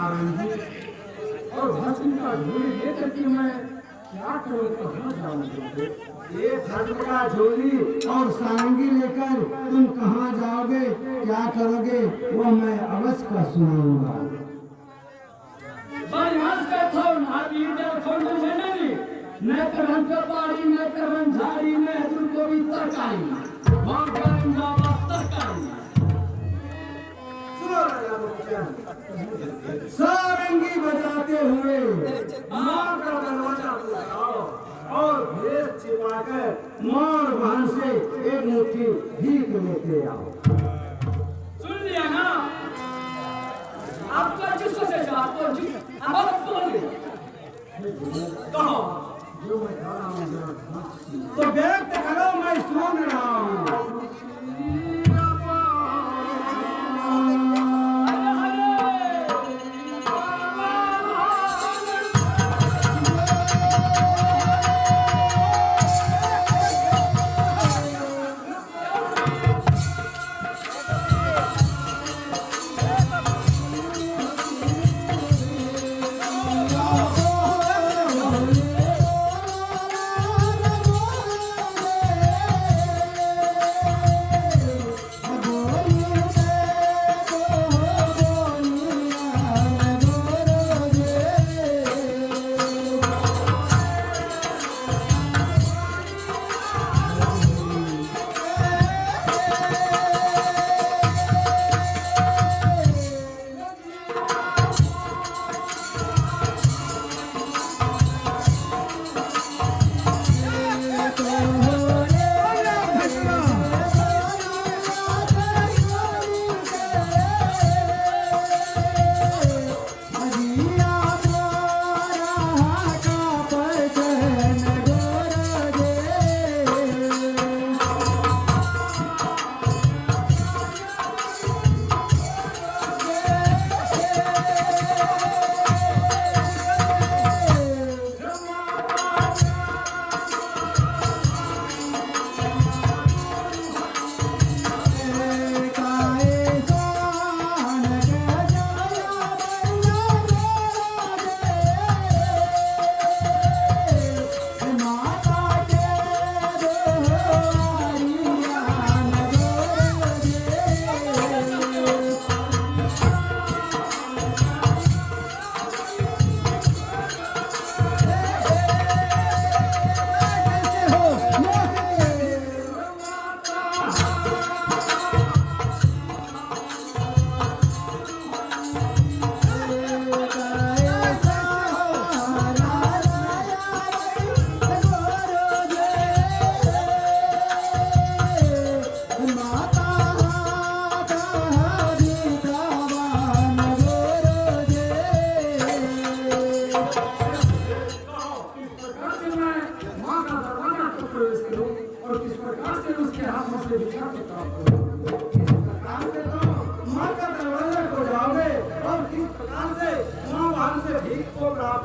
सारंगी और भस्म का झोली लेकर के मैं क्या करूँ, कहाँ जाऊँ? ये भस्म का झोली और सारंगी लेकर तुम कहाँ जाओगे, क्या करोगे, वो मैं अवश्य का सुनाऊंगा। न करन कपाड़ी न करन झाड़ी न तुमको भी तरकारी और करन बाबा तरकारी। सुनो राजा मुखिया, सारंगी बजाते हुए मां का दरवाजा खुलाओ और भेष छिपाकर मोर बहन से एक मुट्ठी भीख लेते आओ। सुन लिया ना, आपका जिससे से आपको जी अब बोलिए कहो जो मैं खा रहा हूँ तो व्यक्त करो, मैं सुन रहा हूँ।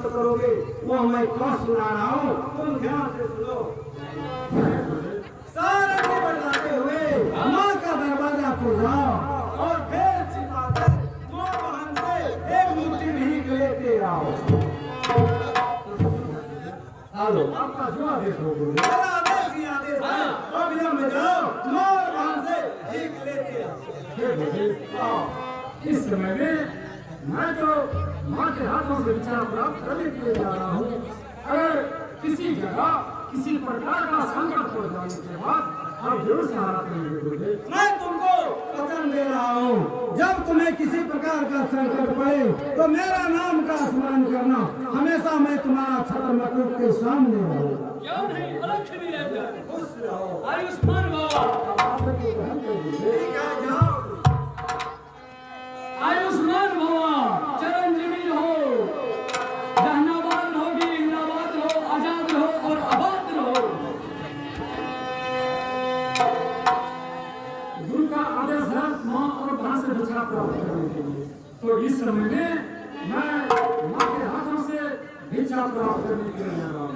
करोगे वो मैं कौन सुना रहा हूँ, तुम ध्यान से सुनो। सारंगी बजाते हुए माँ का दरवाजा खुलाओ और फिर छिपाकर माँ बहन से एक मुट्ठी भीख लेते आओ। हेलो, आपका जो आदेश हो मेरा आदेश ही आदेश है। अब यहाँ में जाओ, माँ बहन से भीख लेते आओ। इस समय में मैं तो माँ के हाथों से विचार प्राप्त करने के लिए जा रहा हूँ। अगर किसी जगह किसी प्रकार का संकट पड़ जाने के बाद हम जरूर सहारा करेंगे। मैं तुमको वचन दे रहा हूँ, जब तुम्हें किसी प्रकार का संकट पड़े तो मेरा नाम का स्मरण करना, हमेशा मैं तुम्हारा छत्र मकुट के सामने रहूँगा। क्यों नहीं, अलग भी रहता। खुश रहो, आयुष्मान भव। ठीक है, जाओ। आयुष्मान भव, चिरंजीवी रहो, जहानाबाद रहोगी, इलाहाबाद रहो, आजाद रहो और आबाद रहो। गुरु का आदेश है माँ और बहन से भिक्षा प्राप्त करने के लिए। तो इस समय में मैं माँ के हाथों से भिक्षा प्राप्त करने के लिए जा रहा हूँ।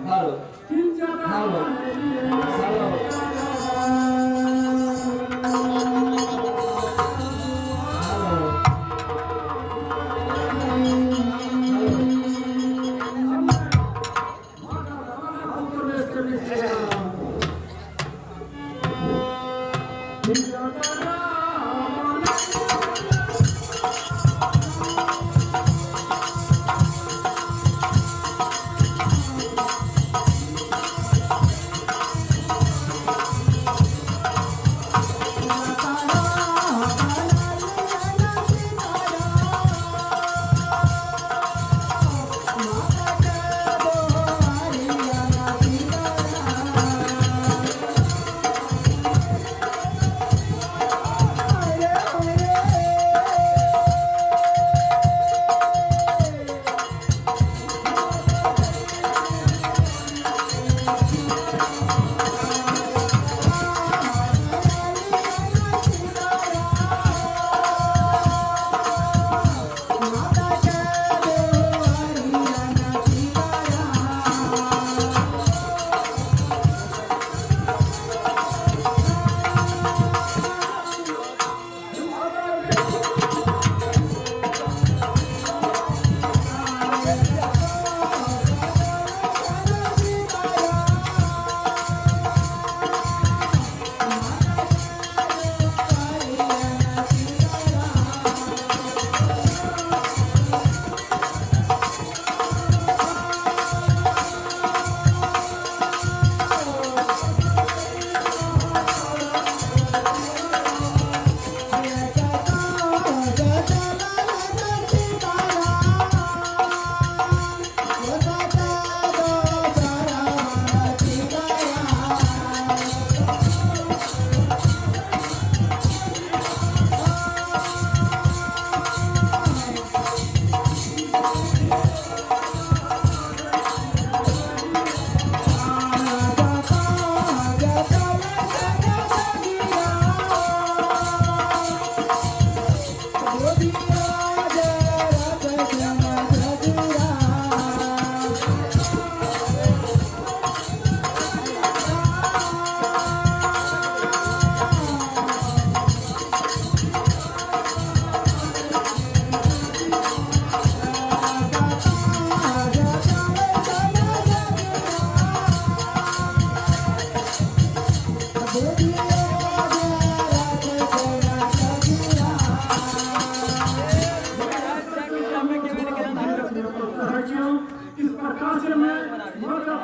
कासिम में मोटा